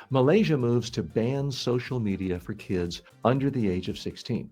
Malaysia moves to ban social media for kids under the age of 16.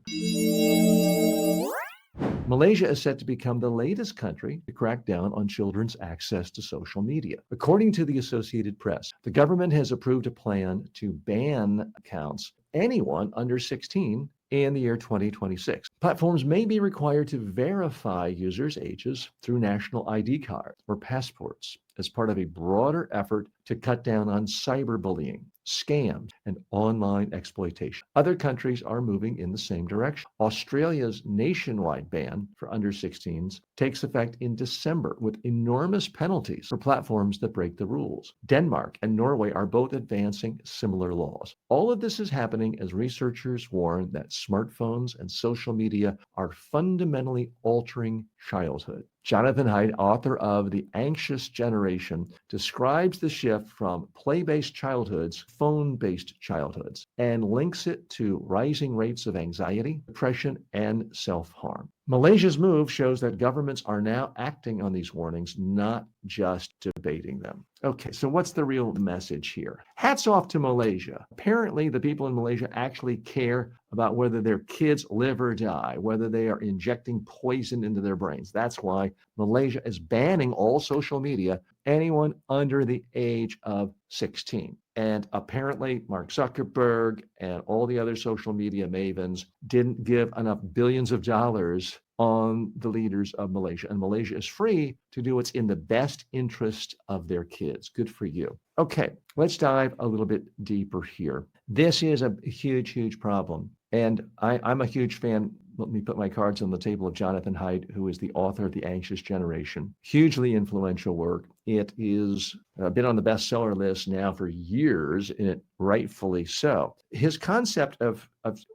Malaysia is set to become the latest country to crack down on children's access to social media. According to the Associated Press, the government has approved a plan to ban accounts anyone under 16 in the year 2026. Platforms may be required to verify users' ages through national ID cards or passports as part of a broader effort to cut down on cyberbullying, scams, and online exploitation. Other countries are moving in the same direction. Australia's nationwide ban for under 16s takes effect in December with enormous penalties for platforms that break the rules. Denmark and Norway are both advancing similar laws. All of this is happening as researchers warn that smartphones and social media are fundamentally altering childhood. Jonathan Haidt, author of The Anxious Generation, describes the shift from play-based childhoods, phone-based childhoods, and links it to rising rates of anxiety, depression, and self-harm. Malaysia's move shows that governments are now acting on these warnings, not just debating them. Okay, so what's the real message here? Hats off to Malaysia. Apparently, the people in Malaysia actually care about whether their kids live or die, whether they are injecting poison into their brains. That's why Malaysia is banning all social media, anyone under the age of 16. And apparently, Mark Zuckerberg and all the other social media mavens didn't give enough billions of dollars on the leaders of Malaysia. And Malaysia is free to do what's in the best interest of their kids. Good for you. Okay, let's dive a little bit deeper here. This is a huge, huge problem. And I'm a huge fan. Let me put my cards on the table of Jonathan Haidt, who is the author of The Anxious Generation. Hugely influential work. It is been on the bestseller list now for years, and it rightfully so. His concept of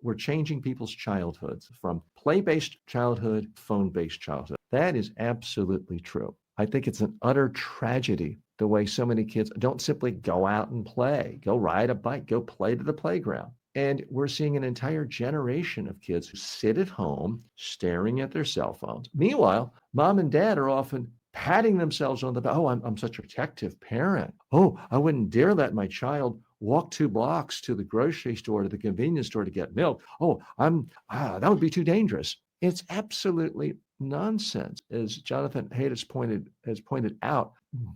we're changing people's childhoods from play-based childhood, phone-based childhood. That is absolutely true. I think it's an utter tragedy the way so many kids don't simply go out and play, go ride a bike, go play to the playground. And we're seeing an entire generation of kids who sit at home staring at their cell phones. Meanwhile, mom and dad are often patting themselves on the back. Oh, I'm such a protective parent. Oh, I wouldn't dare let my child walk 2 blocks to the grocery store, to the convenience store to get milk. Oh, that would be too dangerous. It's absolutely nonsense. As Jonathan Haidt has pointed out,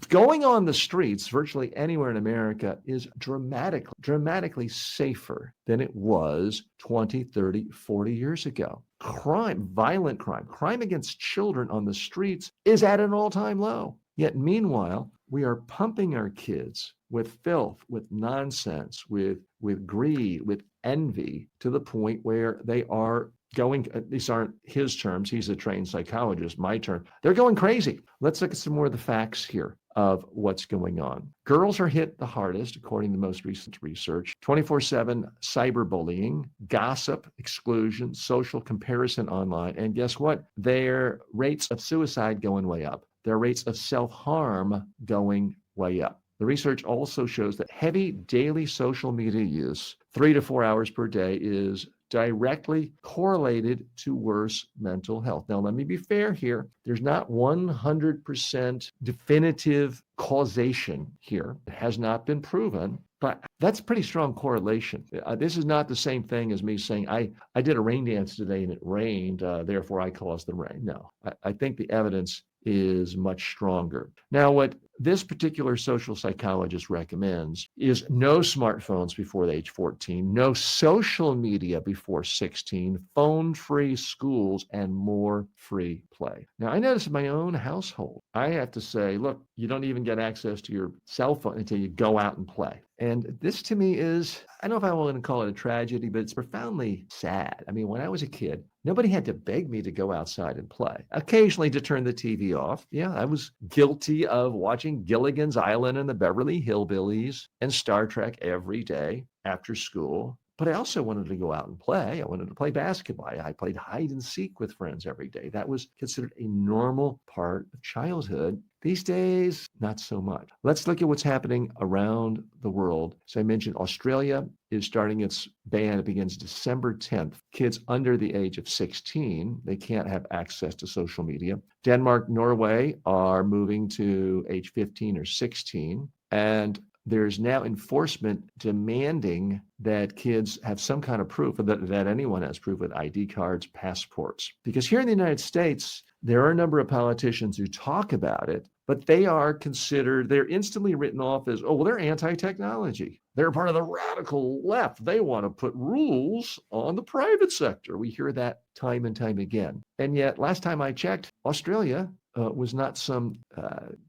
going on the streets virtually anywhere in America is dramatically safer than it was 20, 30, 40 years ago. Violent crime against children on the streets is at an all-time low. Yet meanwhile, we are pumping our kids with filth, with nonsense, with greed, with envy, to the point where they are going, these aren't his terms, he's a trained psychologist, my term, they're going crazy. Let's look at some more of the facts here of what's going on. Girls are hit the hardest, according to the most recent research. 24/7 cyberbullying, gossip, exclusion, social comparison online, and guess what? Their rates of suicide going way up. Their rates of self-harm going way up. The research also shows that heavy daily social media use, 3 to 4 hours per day, is directly correlated to worse mental health. Now, let me be fair here. There's not 100% definitive causation here. It has not been proven, but that's pretty strong correlation. This is not the same thing as me saying, I did a rain dance today and it rained, therefore I caused the rain. No, I think the evidence is much stronger. Now, what this particular social psychologist recommends is no smartphones before age 14, no social media before 16, phone-free schools, and more free play. Now, I notice in my own household, I have to say, look, you don't even get access to your cell phone until you go out and play. And this to me is, I don't know if I want to call it a tragedy, but it's profoundly sad. I mean, when I was a kid, nobody had to beg me to go outside and play. Occasionally to turn the TV off. Yeah, I was guilty of watching Gilligan's Island and the Beverly Hillbillies and Star Trek every day after school. But I also wanted to go out and play. I wanted to play basketball. I played hide and seek with friends every day. That was considered a normal part of childhood. These days, not so much. Let's look at what's happening around the world. So I mentioned Australia is starting its ban. It begins December 10th. Kids under the age of 16, they can't have access to social media. Denmark, Norway are moving to age 15 or 16. And there's now enforcement demanding that kids have some kind of proof, or that anyone has proof with ID cards, passports. Because here in the United States, there are a number of politicians who talk about it, but they're instantly written off as, oh, well, they're anti-technology. They're part of the radical left. They want to put rules on the private sector. We hear that time and time again. And yet, last time I checked, Australia was not some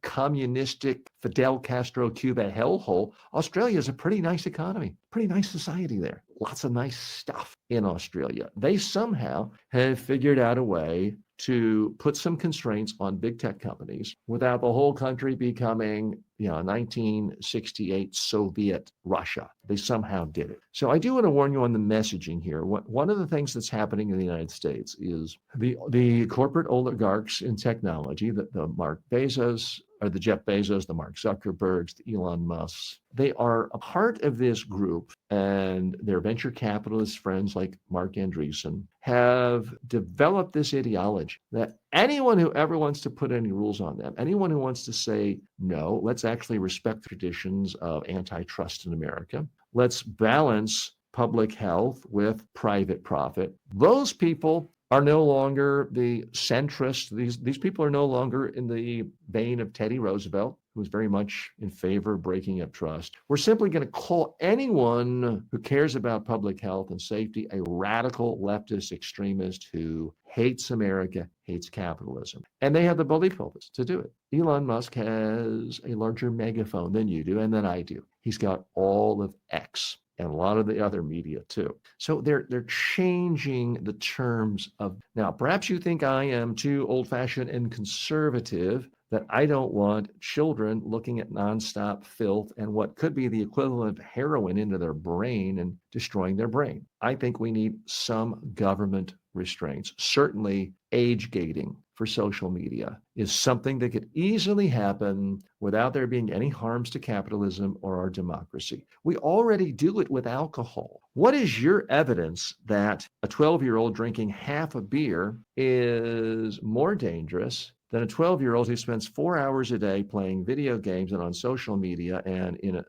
communistic Fidel Castro Cuba hellhole. Australia is a pretty nice economy, pretty nice society there. Lots of nice stuff in Australia. They somehow have figured out a way to put some constraints on big tech companies without the whole country becoming, 1968 Soviet Russia. They somehow did it. So I do want to warn you on the messaging here. One of the things that's happening in the United States is the corporate oligarchs in technology, the Mark Bezos, or the Jeff Bezos, the Mark Zuckerbergs, the Elon Musks, they are a part of this group, and their venture capitalist friends like Mark Andreessen have developed this ideology that anyone who ever wants to put any rules on them, anyone who wants to say, no, let's actually respect the traditions of antitrust in America, let's balance public health with private profit, those people are no longer the centrist. These people are no longer in the vein of Teddy Roosevelt, who was very much in favor of breaking up trust. We're simply going to call anyone who cares about public health and safety a radical leftist extremist who hates America, hates capitalism. And they have the bully pulpits to do it. Elon Musk has a larger megaphone than you do and than I do. He's got all of X and a lot of the other media too. So they're changing the terms of, now perhaps you think I am too old-fashioned and conservative, that I don't want children looking at nonstop filth and what could be the equivalent of heroin into their brain and destroying their brain. I think we need some government restraints. Certainly age gating for social media is something that could easily happen without there being any harms to capitalism or our democracy. We already do it with alcohol. What is your evidence that a 12-year-old drinking half a beer is more dangerous than a 12-year-old who spends 4 hours a day playing video games and on social media and in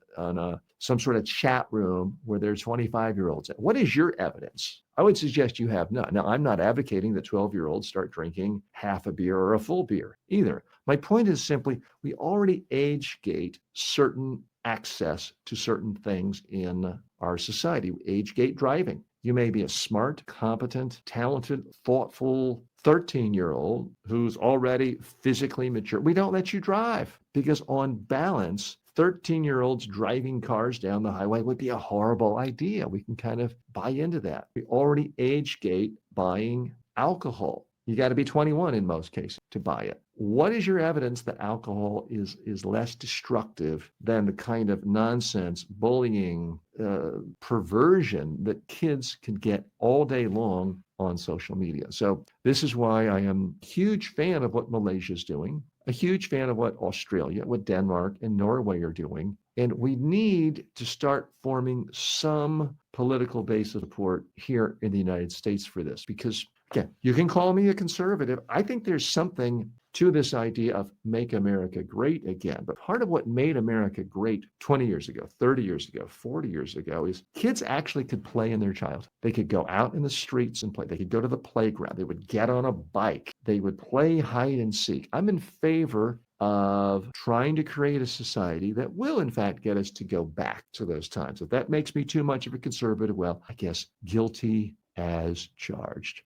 some sort of chat room where there's 25-year-olds? What is your evidence? I would suggest you have none. Now, I'm not advocating that 12-year-olds start drinking half a beer or a full beer either. My point is simply, we already age gate certain access to certain things in our society. Age gate driving. You may be a smart, competent, talented, thoughtful 13-year-old who's already physically mature. We don't let you drive because on balance, 13-year-olds driving cars down the highway would be a horrible idea. We can kind of buy into that. We already age gate buying alcohol. You got to be 21 in most cases to buy it. What is your evidence that alcohol is less destructive than the kind of nonsense, bullying, perversion that kids can get all day long on social media? So this is why I am a huge fan of what Malaysia is doing, a huge fan of what Australia, what Denmark and Norway are doing. And we need to start forming some political base of support here in the United States for this, because again, you can call me a conservative. I think there's something to this idea of make America great again. But part of what made America great 20 years ago, 30 years ago, 40 years ago is kids actually could play in their childhood. They could go out in the streets and play. They could go to the playground. They would get on a bike. They would play hide and seek. I'm in favor of trying to create a society that will, in fact, get us to go back to those times. If that makes me too much of a conservative, well, I guess guilty as charged.